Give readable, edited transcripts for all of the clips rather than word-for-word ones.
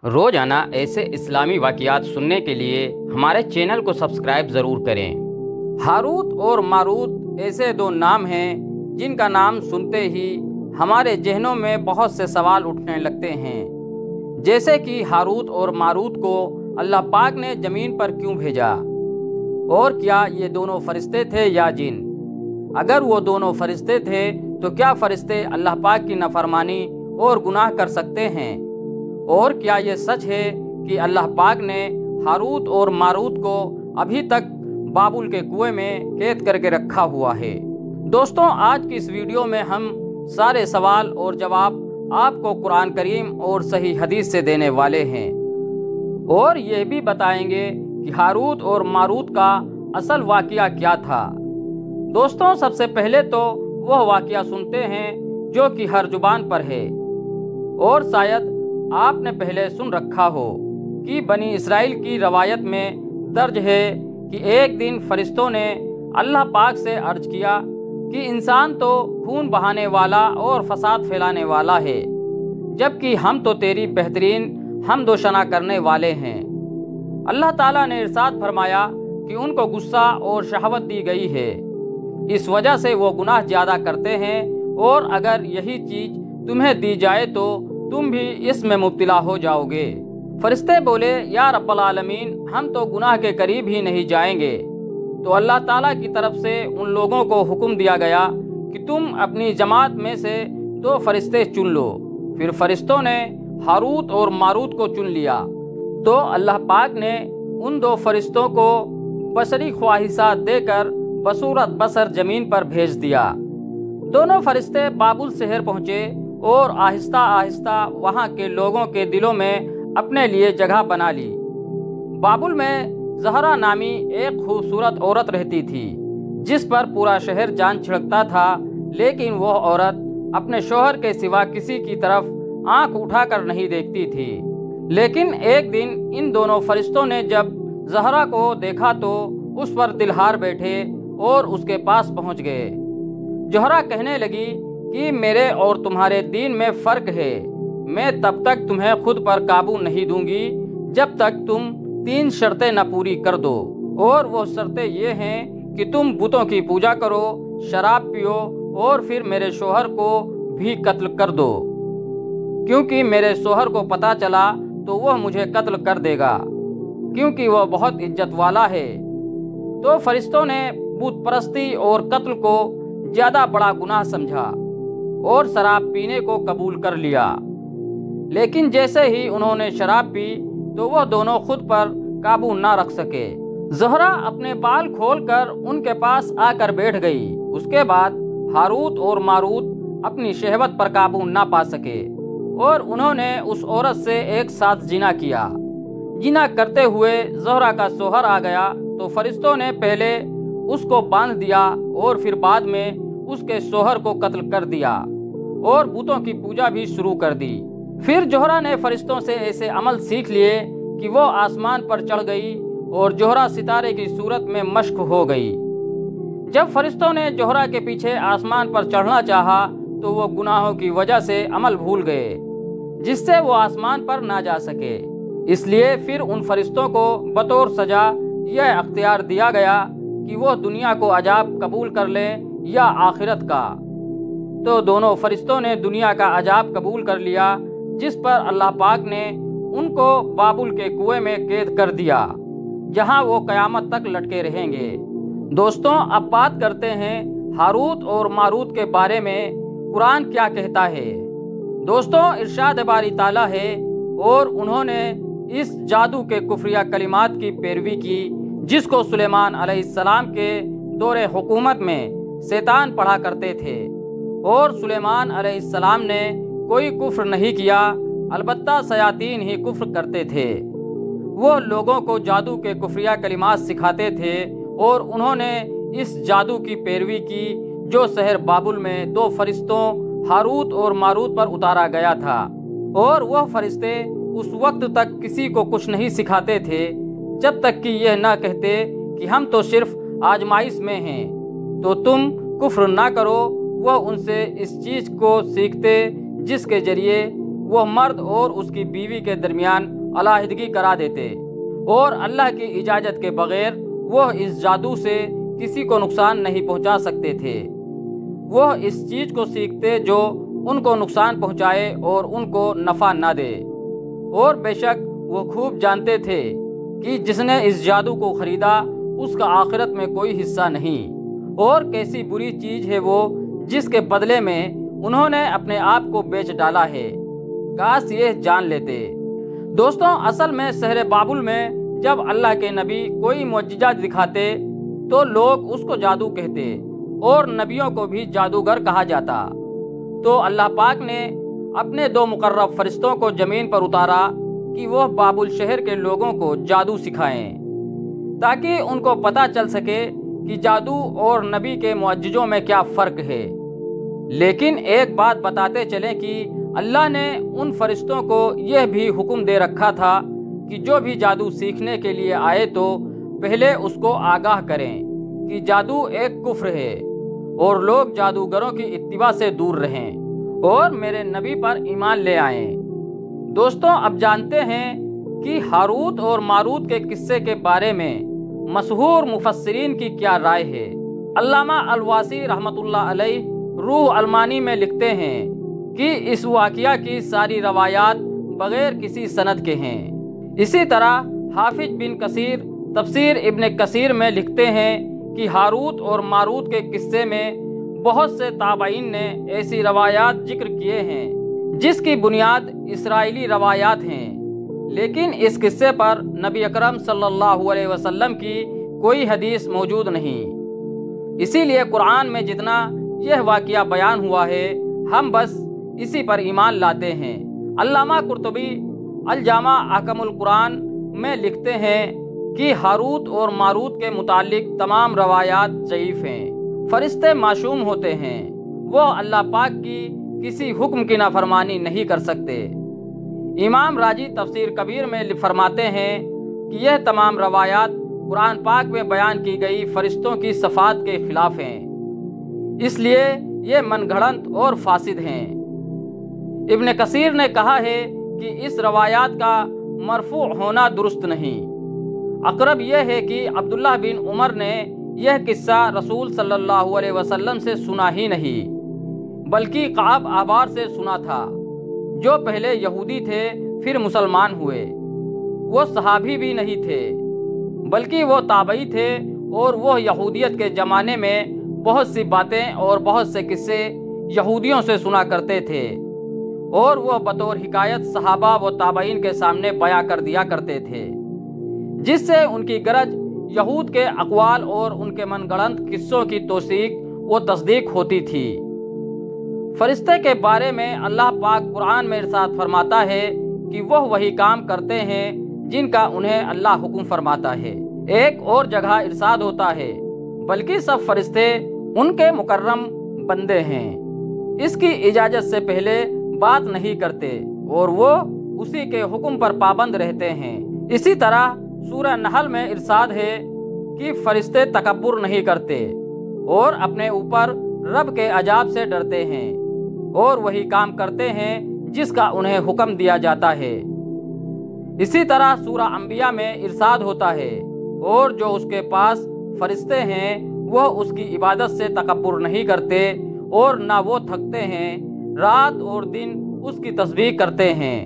روزانہ ایسے اسلامی واقعات سننے کے لیے ہمارے چینل کو سبسکرائب ضرور کریں۔ ہاروت اور ماروت ایسے دو نام ہیں جن کا نام سنتے ہی ہمارے ذہنوں میں بہت سے سوال اٹھنے لگتے ہیں، جیسے کہ ہاروت اور ماروت کو اللہ پاک نے زمین پر کیوں بھیجا، اور کیا یہ دونوں فرشتے تھے یا جن؟ اگر وہ دونوں فرشتے تھے تو کیا فرشتے اللہ پاک کی نافرمانی اور گناہ کر سکتے ہیں؟ اور کیا یہ سچ ہے کہ اللہ پاک نے ہاروت اور ماروت کو ابھی تک بابل کے کنویں میں قید کر کے رکھا ہوا ہے؟ دوستوں، آج کی اس ویڈیو میں ہم سارے سوال اور جواب آپ کو قرآن کریم اور صحیح حدیث سے دینے والے ہیں، اور یہ بھی بتائیں گے کہ ہاروت اور ماروت کا اصل واقعہ کیا تھا۔ دوستوں، سب سے پہلے تو وہ واقعہ سنتے ہیں جو کہ ہر زبان پر ہے، اور شاید آپ نے پہلے سن رکھا ہو کہ بنی اسرائیل کی روایت میں درج ہے کہ ایک دن فرشتوں نے اللہ پاک سے عرض کیا کہ انسان تو خون بہانے والا اور فساد پھیلانے والا ہے، جبکہ ہم تو تیری بہترین حمد و ثنا کرنے والے ہیں۔ اللہ تعالیٰ نے ارشاد فرمایا کہ ان کو غصہ اور شہوت دی گئی ہے، اس وجہ سے وہ گناہ زیادہ کرتے ہیں، اور اگر یہی چیز تمہیں دی جائے تو تم بھی اس میں مبتلا ہو جاؤ گے۔ فرشتے بولے، یا رب العالمین، ہم تو گناہ کے قریب ہی نہیں جائیں گے۔ تو اللہ تعالیٰ کی طرف سے ان لوگوں کو حکم دیا گیا کہ تم اپنی جماعت میں سے 2 فرشتے چن لو۔ پھر فرشتوں نے ہاروت اور ماروت کو چن لیا، تو اللہ پاک نے ان 2 فرشتوں کو بشری خواہشات دے کر بصورت بشر زمین پر بھیج دیا۔ دونوں فرشتے بابل شہر پہنچے اور آہستہ آہستہ وہاں کے لوگوں کے دلوں میں اپنے لیے جگہ بنا لی۔ بابل میں زہرا نامی ایک خوبصورت عورت رہتی تھی جس پر پورا شہر جان چھڑکتا تھا، لیکن وہ عورت اپنے شوہر کے سوا کسی کی طرف آنکھ اٹھا کر نہیں دیکھتی تھی۔ لیکن ایک دن ان دونوں فرشتوں نے جب زہرا کو دیکھا تو اس پر دل ہار بیٹھے اور اس کے پاس پہنچ گئے۔ زہرا کہنے لگی کہ میرے اور تمہارے دین میں فرق ہے، میں تب تک تمہیں خود پر قابو نہیں دوں گی جب تک تم 3 شرطیں نہ پوری کر دو، اور وہ شرطیں یہ ہیں کہ تم بتوں کی پوجا کرو، شراب پیو، اور پھر میرے شوہر کو بھی قتل کر دو، کیونکہ میرے شوہر کو پتہ چلا تو وہ مجھے قتل کر دے گا، کیونکہ وہ بہت عزت والا ہے۔ تو فرشتوں نے بت پرستی اور قتل کو زیادہ بڑا گناہ سمجھا اور شراب پینے کو قبول کر لیا، لیکن جیسے ہی انہوں نے شراب پی تو وہ دونوں خود پر قابو نہ رکھ سکے۔ زہرا اپنے بال کھول کر ان کے پاس آ کر بیٹھ گئی۔ اس کے بعد ہاروت اور ماروت اپنی شہوت پر قابو نہ پا سکے، اور انہوں نے اس عورت سے ایک ساتھ زنا کیا۔ زنا کرتے ہوئے زہرا کا شوہر آ گیا تو فرشتوں نے پہلے اس کو باندھ دیا اور پھر بعد میں اس کے شوہر کو قتل کر دیا اور بتوں کی پوجا بھی شروع کر دی۔ پھر زہرا نے فرشتوں سے ایسے عمل سیکھ لیے کہ وہ آسمان پر چڑھ گئی اور زہرا ستارے کی صورت میں مشق ہو گئی۔ جب فرشتوں نے زہرا کے پیچھے آسمان پر چڑھنا چاہا تو وہ گناہوں کی وجہ سے عمل بھول گئے، جس سے وہ آسمان پر نہ جا سکے۔ اس لیے پھر ان فرشتوں کو بطور سزا یہ اختیار دیا گیا کہ وہ دنیا کو عذاب قبول کر لیں یا آخرت کا۔ تو دونوں فرشتوں نے دنیا کا عذاب قبول کر لیا، جس پر اللہ پاک نے ان کو بابل کے کنویں میں قید کر دیا، جہاں وہ قیامت تک لٹکے رہیں گے۔ دوستوں، اب بات کرتے ہیں ہاروت اور ماروت کے بارے میں قرآن کیا کہتا ہے۔ دوستوں، ارشاد باری تعالیٰ ہے، اور انہوں نے اس جادو کے کفریہ کلمات کی پیروی کی جس کو سلیمان علیہ السلام کے دور حکومت میں شیطان پڑھا کرتے تھے، اور سلیمان علیہ السلام نے کوئی کفر نہیں کیا، البتہ شیاطین ہی کفر کرتے تھے۔ وہ لوگوں کو جادو کے کفریہ کلمات سکھاتے تھے، اور انہوں نے اس جادو کی پیروی کی جو شہر بابل میں 2 فرشتوں ہاروت اور ماروت پر اتارا گیا تھا، اور وہ فرشتے اس وقت تک کسی کو کچھ نہیں سکھاتے تھے جب تک کہ یہ نہ کہتے کہ ہم تو صرف آزمائش میں ہیں، تو تم کفر نہ کرو۔ وہ ان سے اس چیز کو سیکھتے جس کے ذریعے وہ مرد اور اس کی بیوی کے درمیان علیحدگی کرا دیتے اور اللہ کی اجازت کے بغیر وہ اس جادو سے کسی کو نقصان نہیں پہنچا سکتے تھے۔ وہ اس چیز کو سیکھتے جو ان کو نقصان پہنچائے اور ان کو نفع نہ دے، اور بے شک وہ خوب جانتے تھے کہ جس نے اس جادو کو خریدا اس کا آخرت میں کوئی حصہ نہیں، اور کیسی بری چیز ہے وہ جس کے بدلے میں انہوں نے اپنے آپ کو بیچ ڈالا ہے، کاش یہ جان لیتے۔ دوستوں، اصل میں شہر بابل میں جب اللہ کے نبی کوئی معجزہ دکھاتے تو لوگ اس کو جادو کہتے اور نبیوں کو بھی جادوگر کہا جاتا۔ تو اللہ پاک نے اپنے 2 مقرب فرشتوں کو زمین پر اتارا کہ وہ بابل شہر کے لوگوں کو جادو سکھائیں، تاکہ ان کو پتہ چل سکے کہ جادو اور نبی کے معجزوں میں کیا فرق ہے۔ لیکن ایک بات بتاتے چلیں کہ اللہ نے ان فرشتوں کو یہ بھی حکم دے رکھا تھا کہ جو بھی جادو سیکھنے کے لیے آئے تو پہلے اس کو آگاہ کریں کہ جادو ایک کفر ہے اور لوگ جادوگروں کی اتباع سے دور رہیں اور میرے نبی پر ایمان لے آئیں۔ دوستوں، اب جانتے ہیں کہ ہاروت اور ماروت کے قصے کے بارے میں مشہور مفسرین کی کیا رائے ہے۔ علامہ الواسی رحمۃ اللہ علیہ روح المانی میں لکھتے ہیں کہ اس واقعہ کی ساری روایات بغیر کسی سند کے ہیں۔ اسی طرح حافظ بن کثیر تفسیر ابن کثیر میں لکھتے ہیں کہ ہاروت اور ماروت کے قصے میں بہت سے تابعین نے ایسی روایات ذکر کیے ہیں جس کی بنیاد اسرائیلی روایات ہیں، لیکن اس قصے پر نبی اکرم صلی اللہ علیہ وسلم کی کوئی حدیث موجود نہیں۔ اسی لیے قرآن میں جتنا یہ واقعہ بیان ہوا ہے ہم بس اسی پر ایمان لاتے ہیں۔ علامہ قرطبی الجامع احکام القرآن میں لکھتے ہیں کہ ہاروت اور ماروت کے متعلق تمام روایات ضعیف ہیں۔ فرشتے معصوم ہوتے ہیں، وہ اللہ پاک کی کسی حکم کی نافرمانی نہیں کر سکتے۔ امام راضی تفسیر کبیر میں فرماتے ہیں کہ یہ تمام روایات قرآن پاک میں بیان کی گئی فرشتوں کی صفات کے خلاف ہیں، اس لیے یہ من گھڑنت اور فاسد ہیں۔ ابن کثیر نے کہا ہے کہ اس روایات کا مرفوع ہونا درست نہیں۔ اقرب یہ ہے کہ عبداللہ بن عمر نے یہ قصہ رسول صلی اللہ علیہ وسلم سے سنا ہی نہیں، بلکہ کعب احبار سے سنا تھا، جو پہلے یہودی تھے پھر مسلمان ہوئے۔ وہ صحابی بھی نہیں تھے بلکہ وہ تابعی تھے، اور وہ یہودیت کے زمانے میں بہت سی باتیں اور بہت سے قصے یہودیوں سے سنا کرتے تھے، اور وہ بطور حکایت صحابہ و تابعین کے سامنے بیان کر دیا کرتے تھے، جس سے ان کی غرض یہود کے اقوال اور ان کے من گڑنت قصوں کی توثیق و تصدیق ہوتی تھی۔ فرشتے کے بارے میں اللہ پاک قرآن میں ارشاد فرماتا ہے کہ وہ وہی کام کرتے ہیں جن کا انہیں اللہ حکم فرماتا ہے۔ ایک اور جگہ ارشاد ہوتا ہے بلکہ سب فرشتے ان کے مکرم بندے ہیں، اس کی اجازت سے پہلے بات نہیں کرتے اور وہ اسی کے حکم پر پابند رہتے ہیں۔ اسی طرح سورہ نحل میں ارشاد ہے کہ فرشتے تکبر نہیں کرتے اور اپنے اوپر رب کے عذاب سے ڈرتے ہیں اور وہی کام کرتے ہیں جس کا انہیں حکم دیا جاتا ہے۔ اسی طرح سورہ انبیاء میں ارشاد ہوتا ہے، اور جو اس کے پاس فرشتے ہیں وہ اس کی عبادت سے تکبر نہیں کرتے اور نہ وہ تھکتے ہیں، رات اور دن اس کی تسبیح کرتے ہیں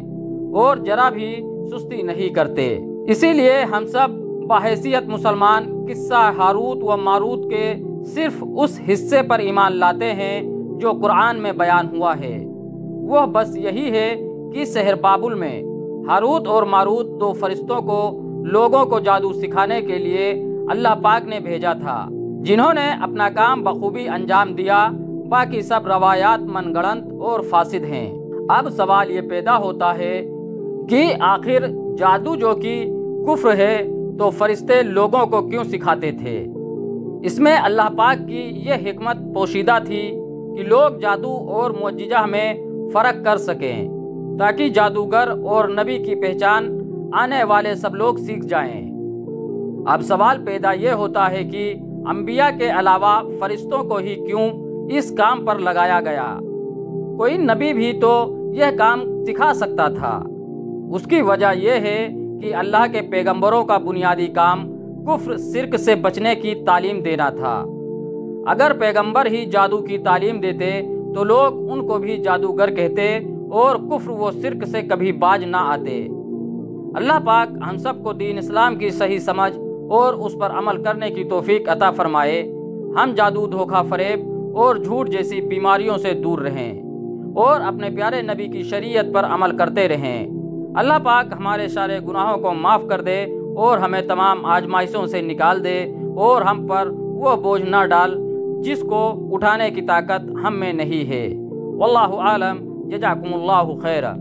اور ذرا بھی سستی نہیں کرتے۔ اسی لیے ہم سب بحیثیت مسلمان قصہ ہاروت و ماروت کے صرف اس حصے پر ایمان لاتے ہیں جو قرآن میں بیان ہوا ہے۔ وہ بس یہی ہے کہ شہر بابل میں ہاروت اور ماروت 2 فرشتوں کو لوگوں کو جادو سکھانے کے لیے اللہ پاک نے بھیجا تھا، جنہوں نے اپنا کام بخوبی انجام دیا۔ باقی سب روایات من گڑنت اور فاسد ہیں۔ اب سوال یہ پیدا ہوتا ہے کہ آخر جادو جو کہ کفر ہے تو فرشتے لوگوں کو کیوں سکھاتے تھے؟ اس میں اللہ پاک کی یہ حکمت پوشیدہ تھی کہ لوگ جادو اور معجزہ میں فرق کر سکیں، تاکہ جادوگر اور نبی کی پہچان آنے والے سب لوگ سیکھ جائیں۔ اب سوال پیدا یہ ہوتا ہے کہ انبیاء کے علاوہ فرشتوں کو ہی کیوں اس کام پر لگایا گیا؟ کوئی نبی بھی تو یہ کام سکھا سکتا تھا۔ اس کی وجہ یہ ہے کہ اللہ کے پیغمبروں کا بنیادی کام کفر شرک سے بچنے کی تعلیم دینا تھا۔ اگر پیغمبر ہی جادو کی تعلیم دیتے تو لوگ ان کو بھی جادوگر کہتے اور کفر و شرک سے کبھی باز نہ آتے۔ اللہ پاک ہم سب کو دین اسلام کی صحیح سمجھ اور اس پر عمل کرنے کی توفیق عطا فرمائے۔ ہم جادو، دھوکہ فریب اور جھوٹ جیسی بیماریوں سے دور رہیں اور اپنے پیارے نبی کی شریعت پر عمل کرتے رہیں۔ اللہ پاک ہمارے سارے گناہوں کو معاف کر دے اور ہمیں تمام آزمائشوں سے نکال دے اور ہم پر وہ بوجھ نہ ڈال جس کو اٹھانے کی طاقت ہم میں نہیں ہے۔ واللہ عالم، جزاکم اللہ خیرا۔